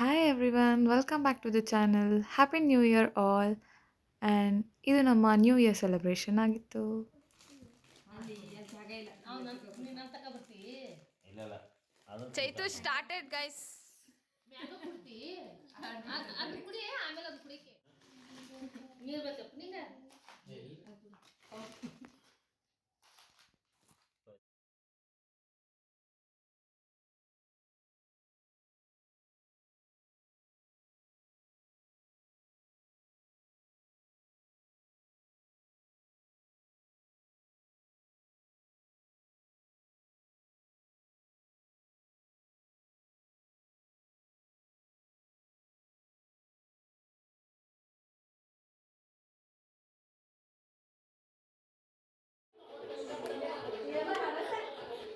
Hi everyone, welcome back to the channel. Happy New Year all. And ಇದು ನಮ್ಮ new year celebration ಆಗಿತ್ತು. ಇಲ್ಲ Chaitu started guys.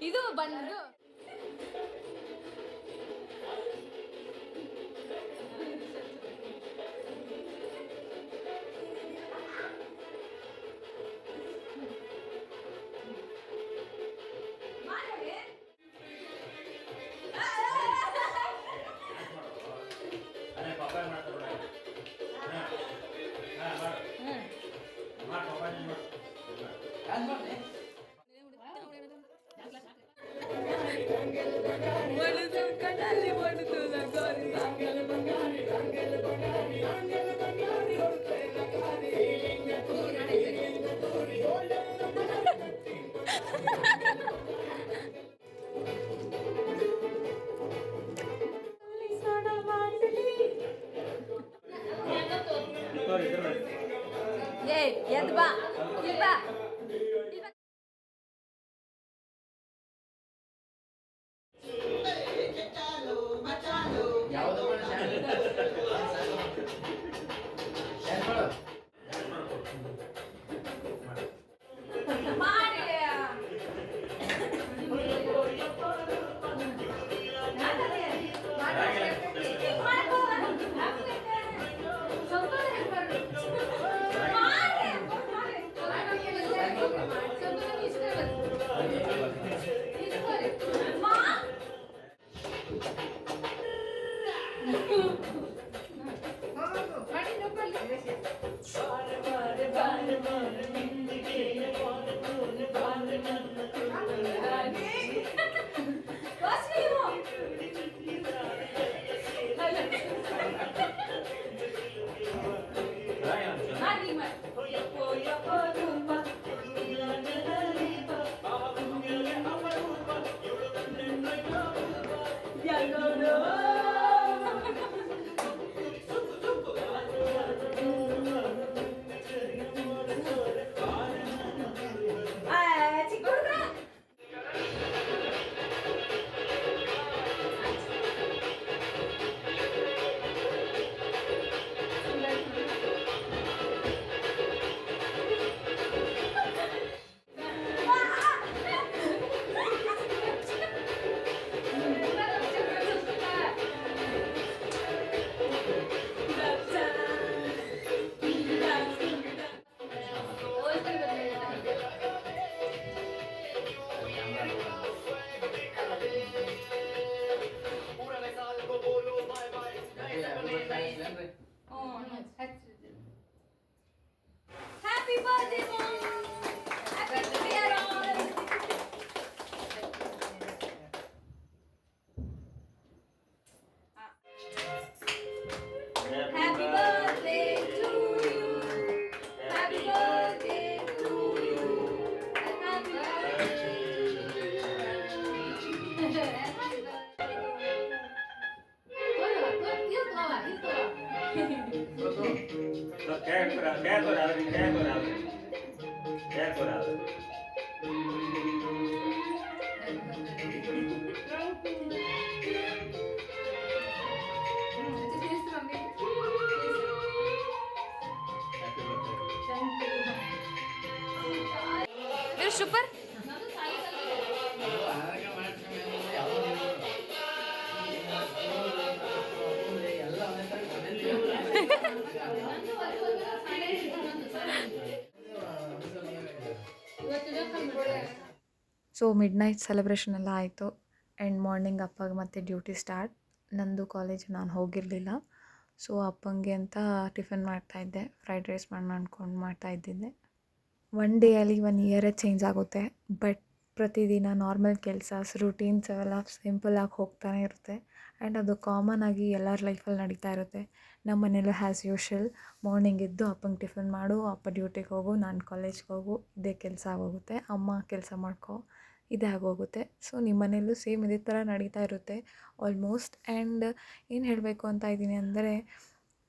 ಇದು ಬಂದು ಅದೇ ಪಪ್ಪಾಯ ಮಾಡ್ತಾರೆ ನೋಡಿ. ಮಾಡಿ ಪಪ್ಪಾಯ ಮಾಡಿ. ತೋರಿ ಇದ್ರ ನೋಡಿ. ಏ ಎದ್ ಬಾ ಇಲ್ಲಿ ಬಾ. Happy birthday, mom! Happy New Year, all! Happy birthday to you. Happy birthday to you. Happy Quer corada. You're super. So mid night celebration ಎಲ್ಲ ಆಯಿತು ಆ್ಯಂಡ್ ಮಾರ್ನಿಂಗ್ ಅಪ್ಪಾಗ ಮತ್ತೆ ಡ್ಯೂಟಿ ಸ್ಟಾರ್ಟ್. ನಂದು ಕಾಲೇಜ್ ನಾನು ಹೋಗಿರಲಿಲ್ಲ. ಸೊ ಅಪ್ಪಂಗೆ ಅಂತ ಟಿಫಿನ್ ಮಾಡ್ತಾಯಿದ್ದೆ. Fried rice ಮಾಡೋಣ ಅಂದ್ಕೊಂಡು ಮಾಡ್ತಾಯಿದ್ದಿದ್ದೆ. ಒನ್ ಡೇಯಲ್ಲಿ 1 ಇಯರೇ ಚೇಂಜ್ ಆಗುತ್ತೆ. ಬಟ್ ಪ್ರತಿದಿನ ನಾರ್ಮಲ್ ಕೆಲ್ಸಸ್, ರೂಟೀನ್ಸ್ ಅವೆಲ್ಲ ಸಿಂಪಲ್ಲಾಗಿ ಹೋಗ್ತಾನೆ ಇರುತ್ತೆ. ಆ್ಯಂಡ್ ಅದು ಕಾಮನ್ ಆಗಿ ಎಲ್ಲರ ಲೈಫಲ್ಲಿ ನಡೀತಾ ಇರುತ್ತೆ. ನಮ್ಮ ಮನೇಲೂ ಹ್ಯಾಸ್ ಯೂಶ್ವಲ್ ಮಾರ್ನಿಂಗ್ ಎದ್ದು ಅಪ್ಪಂಗೆ ಟಿಫಿನ್ ಮಾಡು, ಅಪ್ಪ ಡ್ಯೂಟಿಗೆ ಹೋಗು, ನಾನು ಕಾಲೇಜ್ಗೆ ಹೋಗು, ಇದೇ ಕೆಲಸ ಆಗೋಗುತ್ತೆ. ಅಮ್ಮ ಕೆಲಸ ಮಾಡ್ಕೊ, ಇದೇ ಆಗೋಗುತ್ತೆ. ಸೊ ನಿಮ್ಮ ಮನೇಲೂ ಸೇಮ್ ಇದೇ ಥರ ನಡೀತಾ ಇರುತ್ತೆ ಆಲ್ಮೋಸ್ಟ್. ಆ್ಯಂಡ್ ಏನು ಹೇಳಬೇಕು ಅಂತ ಇದ್ದೀನಿ ಅಂದರೆ,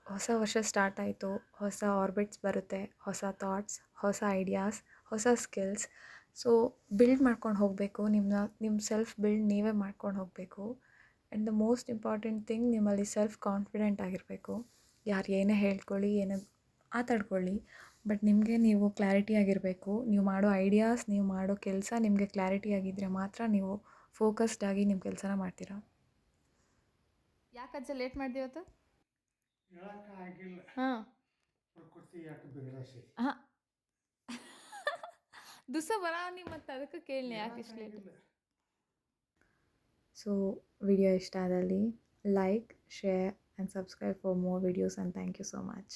ಹೊಸ ವರ್ಷ ಸ್ಟಾರ್ಟ್ ಆಯಿತು, ಹೊಸ ಆರ್ಬಿಟ್ಸ್ ಬರುತ್ತೆ, ಹೊಸ ಥಾಟ್ಸ್, ಹೊಸ ಐಡಿಯಾಸ್, ಹೊಸ ಸ್ಕಿಲ್ಸ್. ಸೊ ಬಿಲ್ಡ್ ಮಾಡ್ಕೊಂಡು ಹೋಗಬೇಕು. ನಿಮ್ಮ ಸೆಲ್ಫ್ ಬಿಲ್ಡ್ ನೀವೇ ಮಾಡ್ಕೊಂಡು ಹೋಗಬೇಕು. And the most important thing, ನಿಮ್ಮಲ್ಲಿ ಸೆಲ್ಫ್ ಕಾನ್ಫಿಡೆಂಟ್ ಆಗಿರಬೇಕು. ಯಾರು ಏನೇ ಹೇಳ್ಕೊಳ್ಳಿ, ಏನೇ ಮಾತಾಡ್ಕೊಳ್ಳಿ, ಬಟ್ ನಿಮಗೆ ನೀವು ಕ್ಲಾರಿಟಿ ಆಗಿರಬೇಕು. ನೀವು ಮಾಡೋ ಐಡಿಯಾಸ್, ನೀವು ಮಾಡೋ ಕೆಲಸ ನಿಮಗೆ ಕ್ಲಾರಿಟಿ ಆಗಿದ್ದರೆ ಮಾತ್ರ ನೀವು ಫೋಕಸ್ಡ್ ಆಗಿ ನಿಮ್ಮ ಕೆಲಸನ ಮಾಡ್ತೀರಾ. ಯಾಕಜ್ಜ ಲೇಟ್ ಮಾಡಿದೆ ಇವತ್ತು? ಆಗಿಲ್ಲ. ಹಾಂ ಪ್ರಕೃತಿ ಯಾಕೆ ಬಿಗಡಾಸೈತಿ ಹಾಂ ದಿವಸ ಬರಾನಿ, ಮತ್ತು ಅದಕ್ಕೆ ಕೇಳಿ ಯಾಕೆ ಇಷ್ಟು ಲೇಟ್. ಸೊ ವಿಡಿಯೋ ಇಷ್ಟ ಆದಲ್ಲಿ like, share and subscribe for more videos, and thank you so much.